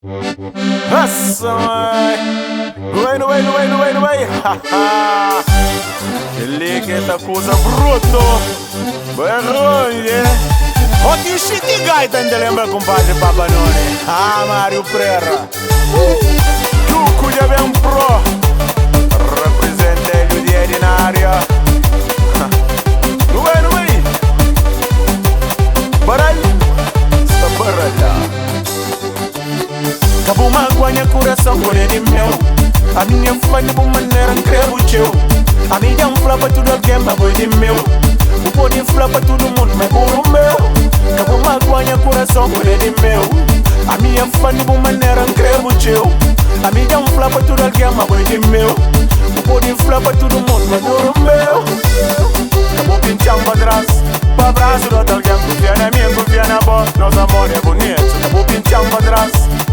Nossa, mãe. No way. Ele que esta coisa bruto. Berronha. Oti shiti gaita ainda lembra compadre Papanone. Mário Prera. Tu já vem pro. Representa ele o dia na área. No way. Baralho. Está baralho. Cabo magoanha coração por ele meu. A minha fã de boa maneira creio teu. A minha flapa tudo alguém mas foi de meu. O pode flapa todo mundo mas por o meu. Cabo magoanha coração por ele meu. A minha fã de boa maneira creio teu. A minha flapa tudo alguém mas foi de meu. O pode flapa todo mundo mas por o meu. Cabo pinchão pra trás. Pra braço do outro alguém. Confia na minha, confia na boa. Nosso amor é bonito. Cabo pinchão pra trás.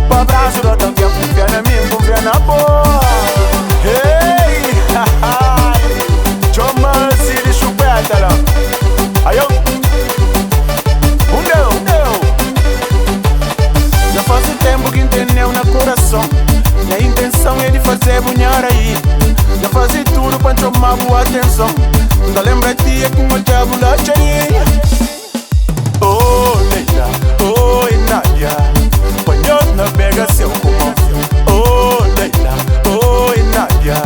Pra braço do outro alguém. Confia na minha, confia na boa. Hey, chama se de chupeta lá. Aí eu deu. Já faz tempo que entendeu na coração. Minha intenção é de fazer bunhar aí. Já faz tudo pra chamar boa atenção. Ainda lembra tia com o diabo lá cheia. Oh, Leila, oh, Nadia. Panhot na pega seu comão. Oh, Leila, oh, Nadia.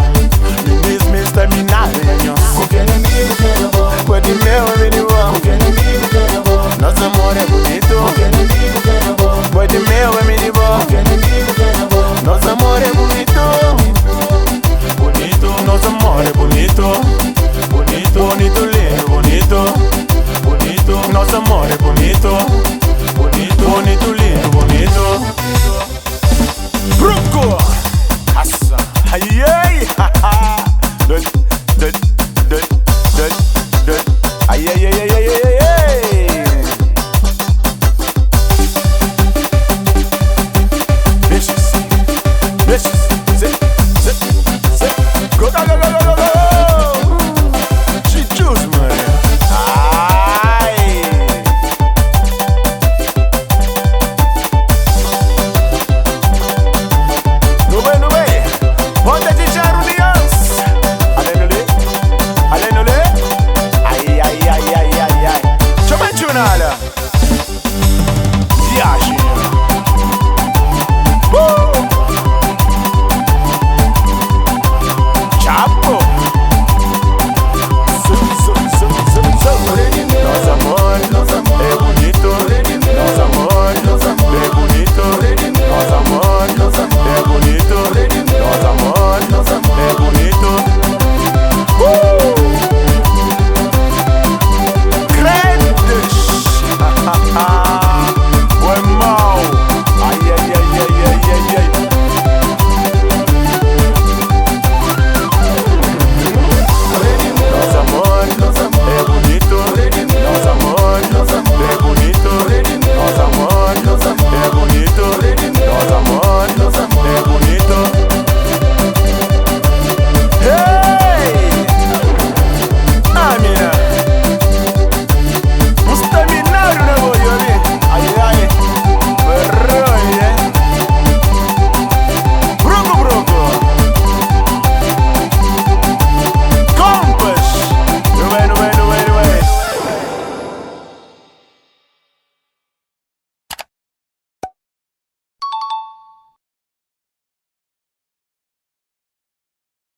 Qualquer inimigo que eu vou. Pode meu amigo. Qualquer inimigo que eu vou. Nosso amor é bonito. Qualquer inimigo que eu vou. Pode meu amigo. Qualquer inimigo que eu vou. Nosso amor é bonito. Bonito, nosso amor é bonito. Bonito, lindo, bonito. Nosso amor é bonito. Bonito, lindo, bonito.